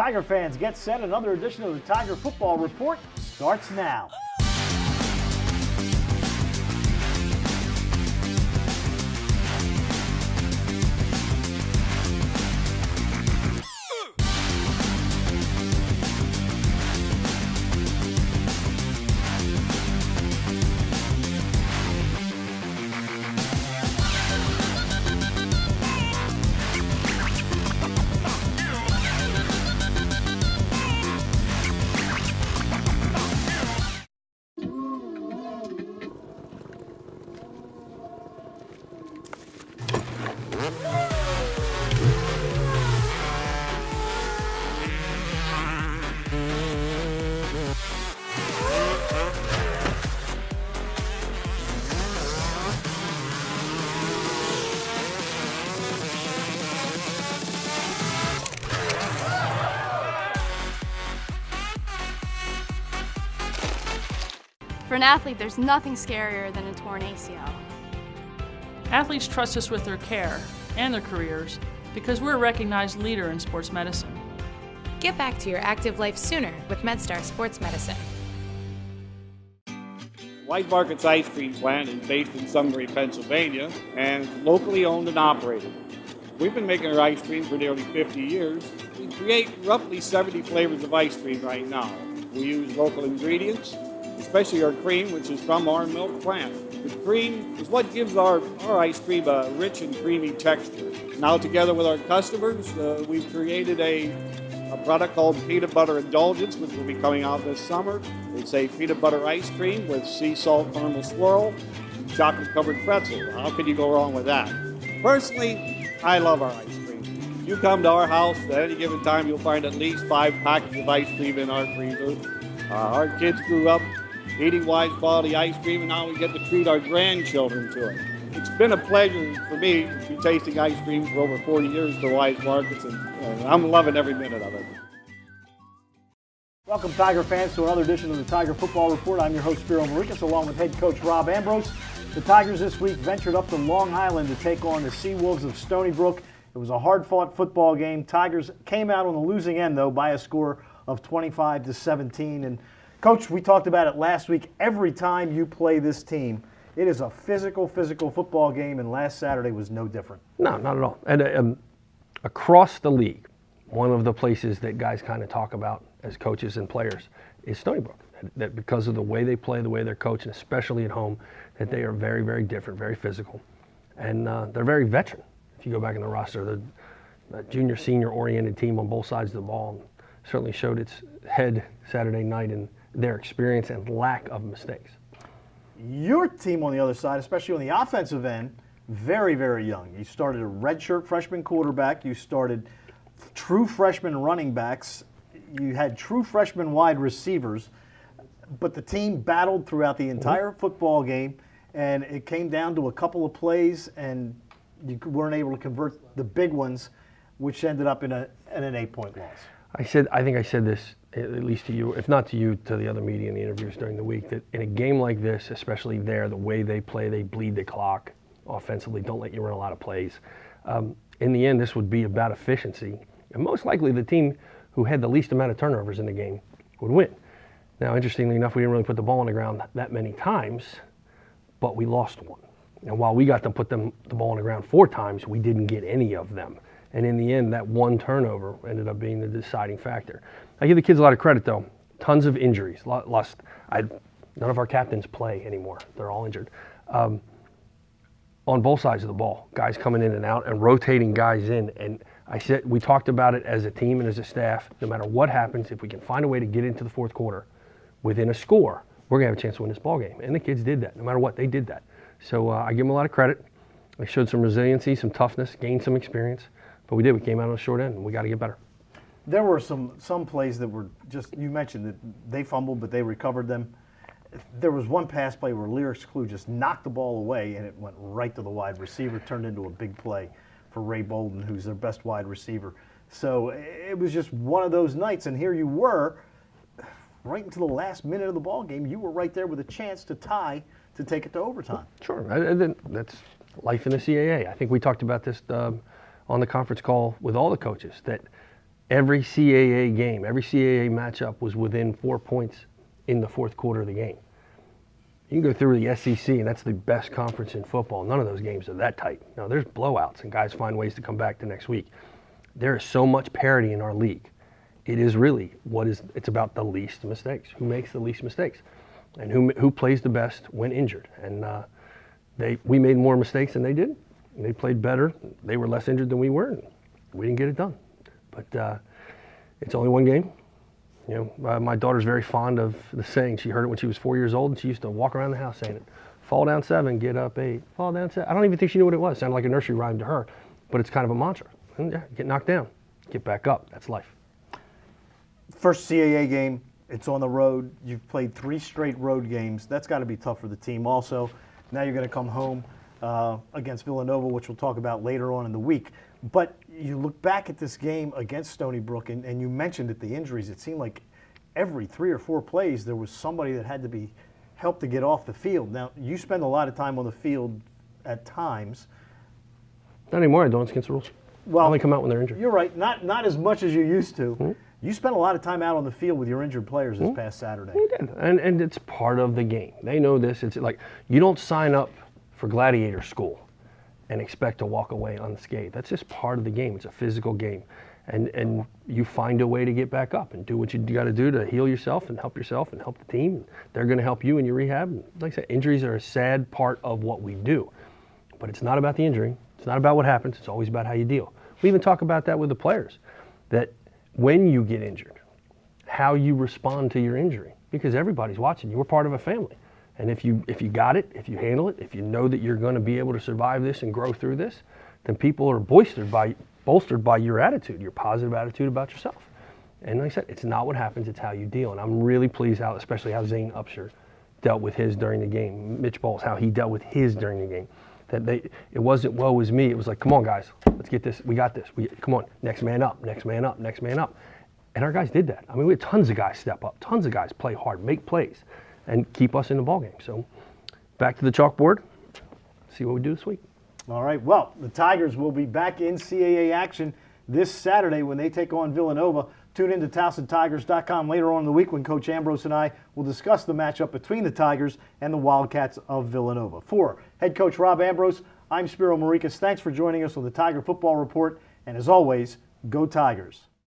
Tiger fans, get set. Another edition of the Tiger Football Report starts now. For an athlete, there's nothing scarier than a torn ACL. Athletes trust us with their care and their careers because we're a recognized leader in sports medicine. Get back to your active life sooner with MedStar Sports Medicine. Wise Market's ice cream plant is based in Sunbury, Pennsylvania, and is locally owned and operated. We've been making our ice cream for nearly 50 years. We create roughly 70 flavors of ice cream right now. We use local ingredients, especially our cream, which is from our milk plant. The cream is what gives our ice cream a rich and creamy texture. Now, together with our customers, we've created a product called Peanut Butter Indulgence, which will be coming out this summer. It's a peanut butter ice cream with sea salt caramel swirl and chocolate-covered pretzel. How could you go wrong with that? Personally, I love our ice cream. If you come to our house at any given time, you'll find at least 5 packets of ice cream in our freezer. Our kids grew up eating Wise quality ice cream, and now we get to treat our grandchildren to it. It's been a pleasure for me to be tasting ice cream for over 40 years for Wise Markets, and I'm loving every minute of it. Welcome, Tiger fans, to another edition of the Tiger Football Report. I'm your host, Spiro Morekas, along with head coach Rob Ambrose. The Tigers this week ventured up to Long Island to take on the Seawolves of Stony Brook. It was a hard-fought football game. Tigers came out on the losing end, though, by a score of 25-17. And Coach, we talked about it last week. Every time you play this team, it is a physical football game, and last Saturday was no different. No, not at all. And across the league, one of the places that guys kind of talk about as coaches and players is Stony Brook. That because of the way they play, the way they're coached, and especially at home, that they are very, very different, very physical. And they're very veteran. If you go back in the roster, they're a junior, senior-oriented team on both sides of the ball. Certainly showed its head Saturday night in their experience and lack of mistakes. Your team on the other side, especially on the offensive end, very, very young. You started a redshirt freshman quarterback. You started true freshman running backs. You had true freshman wide receivers. But the team battled throughout the entire football game, and it came down to a couple of plays, and you weren't able to convert the big ones, which ended up in an 8-point loss. I think I said this, at least to you, if not to you, to the other media in the interviews during the week, that in a game like this, especially there, the way they play, they bleed the clock offensively, don't let you run a lot of plays. In the end, this would be about efficiency, and most likely the team who had the least amount of turnovers in the game would win. Now, interestingly enough, we didn't really put the ball on the ground that many times, but we lost one. And while we got to put the ball on the ground 4 times, we didn't get any of them. And in the end, that one turnover ended up being the deciding factor. I give the kids a lot of credit, though. Tons of injuries. None of our captains play anymore. They're all injured. On both sides of the ball, guys coming in and out and rotating guys in. And we talked about it as a team and as a staff. No matter what happens, if we can find a way to get into the fourth quarter within a score, we're going to have a chance to win this ball game. And the kids did that. No matter what, they did that. So I give them a lot of credit. They showed some resiliency, some toughness, gained some experience. But we did. We came out on the short end, and we got to get better. There were some plays that were just, you mentioned that they fumbled, but they recovered them. There was one pass play where Lyrics Clue just knocked the ball away, and it went right to the wide receiver, turned into a big play for Ray Bolden, who's their best wide receiver. So it was just one of those nights, and here you were, right into the last minute of the ball game, you were right there with a chance to tie to take it to overtime. Sure. That's life in the CAA. I think we talked about this on the conference call with all the coaches, that every CAA game, every CAA matchup was within 4 points in the fourth quarter of the game. You can go through the SEC, and that's the best conference in football. None of those games are that tight. Now, there's blowouts, and guys find ways to come back the next week. There is so much parity in our league. It is really it's about the least mistakes. Who makes the least mistakes? And who plays the best when injured? And we made more mistakes than they did. And they played better. They were less injured than we were, and we didn't get it done. But it's only one game. You know, my daughter's very fond of the saying. She heard it when she was 4 years old, and she used to walk around the house saying it. Fall down 7, get up 8. Fall down 7. I don't even think she knew what it was. It sounded like a nursery rhyme to her, but it's kind of a mantra. And yeah, get knocked down, get back up. That's life. First CAA game, it's on the road. You've played 3 straight road games. That's got to be tough for the team also. Now you're going to come home against Villanova, which we'll talk about later on in the week. But you look back at this game against Stony Brook, and you mentioned it, the injuries. It seemed like every 3 or 4 plays there was somebody that had to be helped to get off the field. Now, you spend a lot of time on the field at times. Not anymore. I don't. It's against the rules. Well, I only come out when they're injured. You're right. Not as much as you used to. Mm-hmm. You spent a lot of time out on the field with your injured players this past Saturday. We did. And it's part of the game. They know this. It's like you don't sign up for gladiator school and expect to walk away unscathed. That's just part of the game. It's a physical game. And you find a way to get back up and do what you got to do to heal yourself and help the team. They're going to help you in your rehab. And like I said, injuries are a sad part of what we do. But it's not about the injury. It's not about what happens. It's always about how you deal. We even talk about that with the players, that when you get injured, how you respond to your injury, because everybody's watching. You're part of a family. And if you got it, if you handle it, if you know that you're going to be able to survive this and grow through this, then people are bolstered by your attitude, your positive attitude about yourself. And like I said, it's not what happens, it's how you deal. And I'm really pleased especially how Zane Upshur dealt with his during the game. Mitch Bowles, how he dealt with his during the game. That it wasn't woe is me. It was like, come on guys, let's get this. We got this. Come on, next man up, next man up, next man up. And our guys did that. I mean, we had tons of guys step up, tons of guys play hard, make plays, and keep us in the ballgame. So back to the chalkboard, see what we do this week. All right, well, the Tigers will be back in CAA action this Saturday when they take on Villanova. Tune in to TowsonTigers.com later on in the week when Coach Ambrose and I will discuss the matchup between the Tigers and the Wildcats of Villanova. For head coach Rob Ambrose, I'm Spiro Morekas. Thanks for joining us on the Tiger Football Report, and as always, go Tigers.